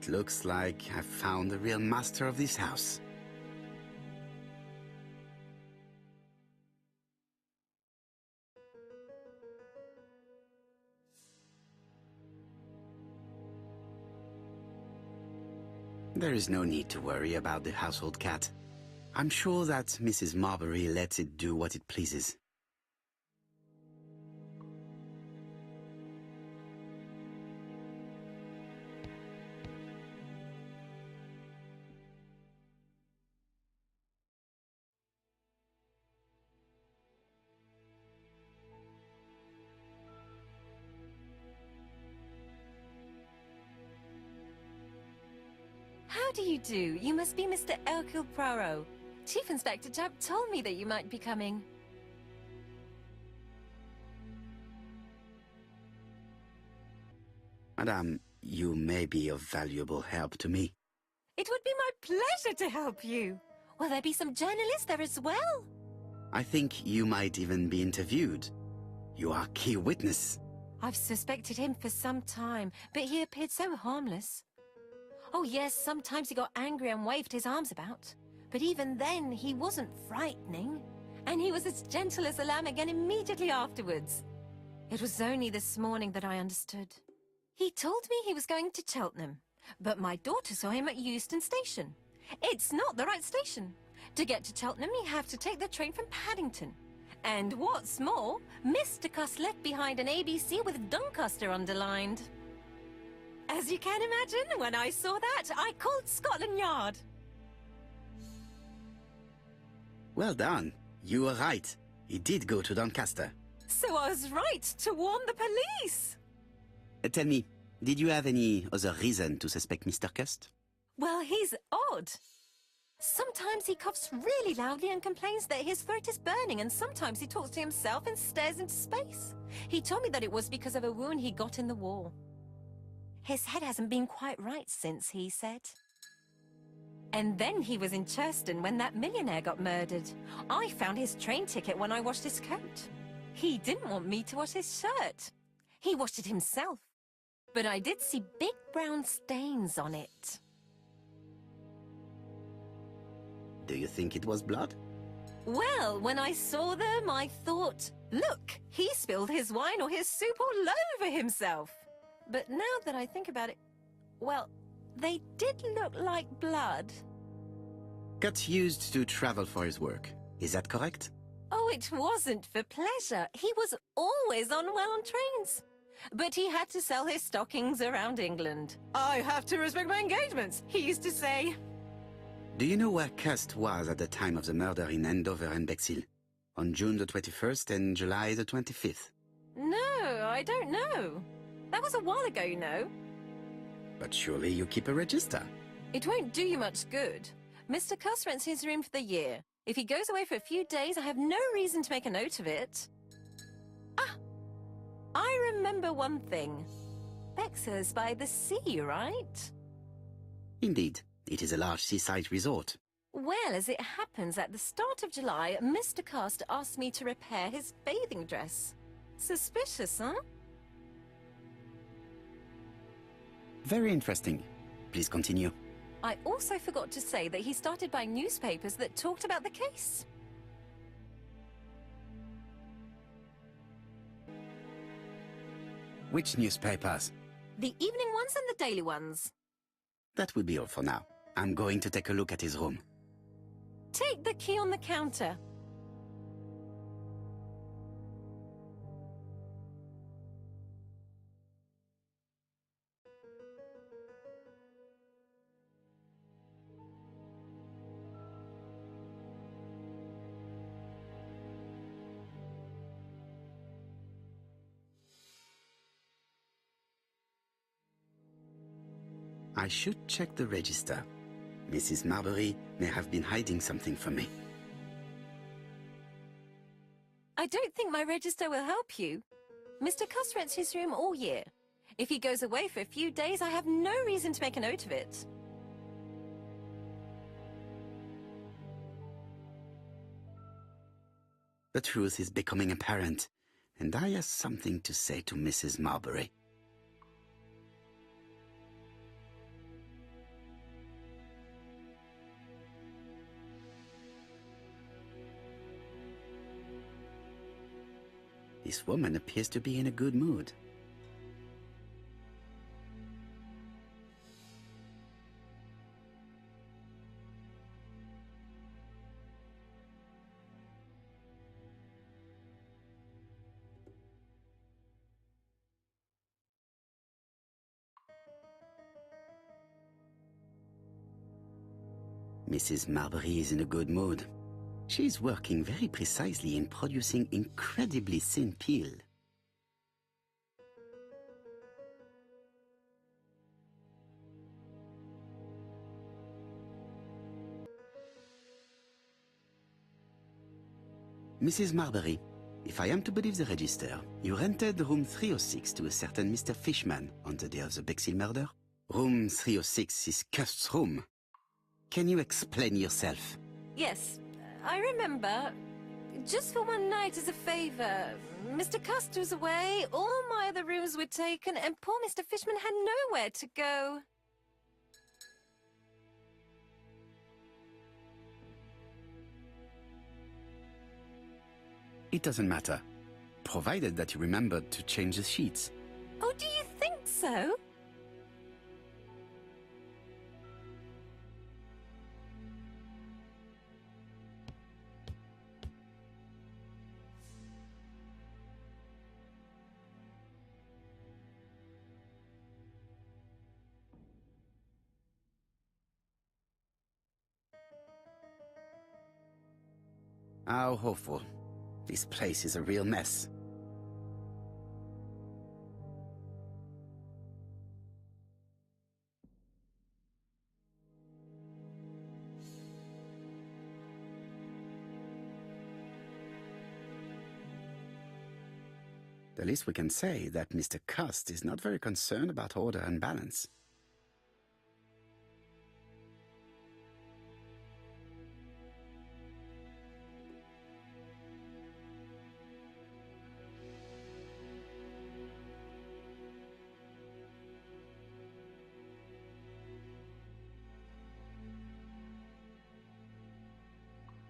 It looks like I've found the real master of this house. There is no need to worry about the household cat. I'm sure that Mrs. Marbury lets it do what it pleases. How do you do? You must be Mr. Hercule Poirot. Chief Inspector Jupp told me that you might be coming. Madame, you may be of valuable help to me. It would be my pleasure to help you. Will there be some journalists there as well? I think you might even be interviewed. You are key witness. I've suspected him for some time, but he appeared so harmless. Oh yes, sometimes he got angry and waved his arms about. But even then, he wasn't frightening. And he was as gentle as a lamb again immediately afterwards. It was only this morning that I understood. He told me he was going to Cheltenham, but my daughter saw him at Euston Station. It's not the right station. To get to Cheltenham, you have to take the train from Paddington. And what's more, Mr. Cuss left behind an ABC with Doncaster underlined. As you can imagine, when I saw that, I called Scotland Yard. Well done. You were right. He did go to Doncaster. So I was right to warn the police. Tell me, did you have any other reason to suspect Mr. Cust? Well, he's odd. Sometimes he coughs really loudly and complains that his throat is burning, and sometimes he talks to himself and stares into space. He told me that it was because of a wound he got in the war. His head hasn't been quite right since, he said. And then he was in Churston when that millionaire got murdered. I found his train ticket when I washed his coat. He didn't want me to wash his shirt. He washed it himself. But I did see big brown stains on it. Do you think it was blood? Well, when I saw them, I thought, look, he spilled his wine or his soup all over himself. But now that I think about it, well, they did look like blood. Cust used to travel for his work. Is that correct? Oh, it wasn't for pleasure. He was always unwell on trains. But he had to sell his stockings around England. I have to respect my engagements, he used to say. Do you know where Cust was at the time of the murder in Andover and Bexhill? On June the 21st and July the 25th? No, I don't know. That was a while ago, you know. But surely you keep a register. It won't do you much good. Mr. Cuss rents his room for the year. If he goes away for a few days, I have no reason to make a note of it. Ah! I remember one thing. Bexhill's by the sea, right? Indeed. It is a large seaside resort. Well, as it happens, at the start of July, Mr. Cust asked me to repair his bathing dress. Suspicious, huh? Very interesting. Please continue. I also forgot to say that he started buying newspapers that talked about the case. Which newspapers? The evening ones and the daily ones. That will be all for now. I'm going to take a look at his room. Take the key on the counter. I should check the register. Mrs. Marbury may have been hiding something from me. I don't think my register will help you. Mr. Cuss rents his room all year. If he goes away for a few days, I have no reason to make a note of it. The truth is becoming apparent, and I have something to say to Mrs. Marbury. This woman appears to be in a good mood. Mrs. Marbury is in a good mood. She is working very precisely in producing incredibly thin peel. Mrs. Marbury, if I am to believe the register, you rented room 306 to a certain Mr. Fishman on the day of the Bexhill murder? Room 306 is Cust's room. Can you explain yourself? Yes, I remember. Just for one night as a favor. Mr. Cust was away, all my other rooms were taken, and poor Mr. Fishman had nowhere to go. It doesn't matter, provided that you remembered to change the sheets. Oh, do you think so? How awful. This place is a real mess. The least we can say that Mr. Cust is not very concerned about order and balance.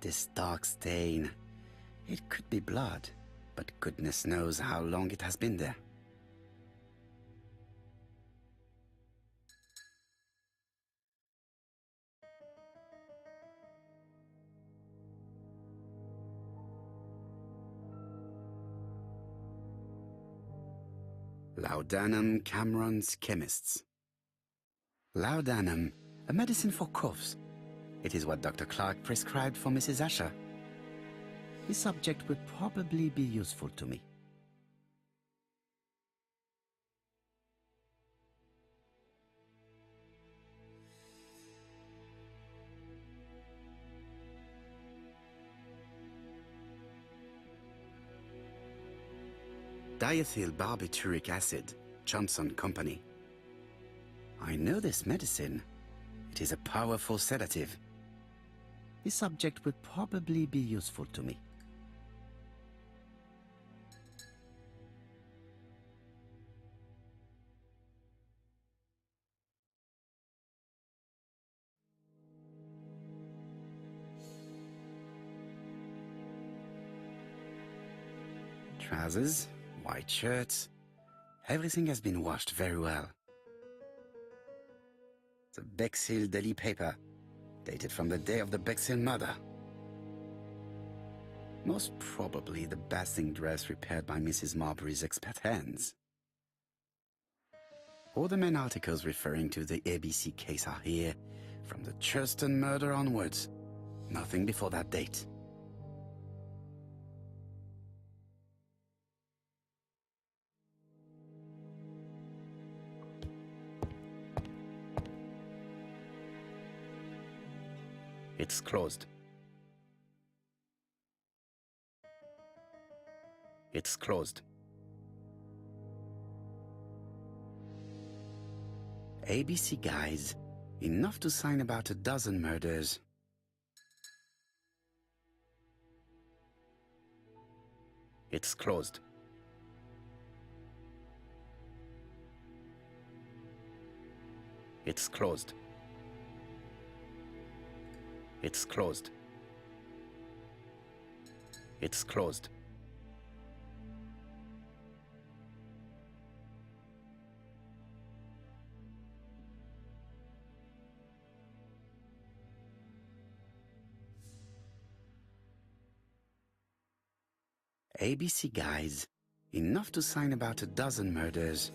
This dark stain. It could be blood, but goodness knows how long it has been there. Laudanum Cameron's Chemists. Laudanum, a medicine for coughs. It is what Dr. Clark prescribed for Mrs. Asher. This subject will probably be useful to me. Diethyl barbituric acid, Johnson Company. I know this medicine. It is a powerful sedative. This subject will probably be useful to me. Trousers, white shirts. Everything has been washed very well. The Bexhill Daily paper, dated from the day of the Bexhill murder. Most probably the bathing dress repaired by Mrs. Marbury's expert hands. All the main articles referring to the ABC case are here, from the Churston murder onwards. Nothing before that date. It's closed. It's closed. ABC guys, enough to sign about a dozen murders. It's closed. It's closed. It's closed. It's closed. ABC guys. Enough to sign about a dozen murders.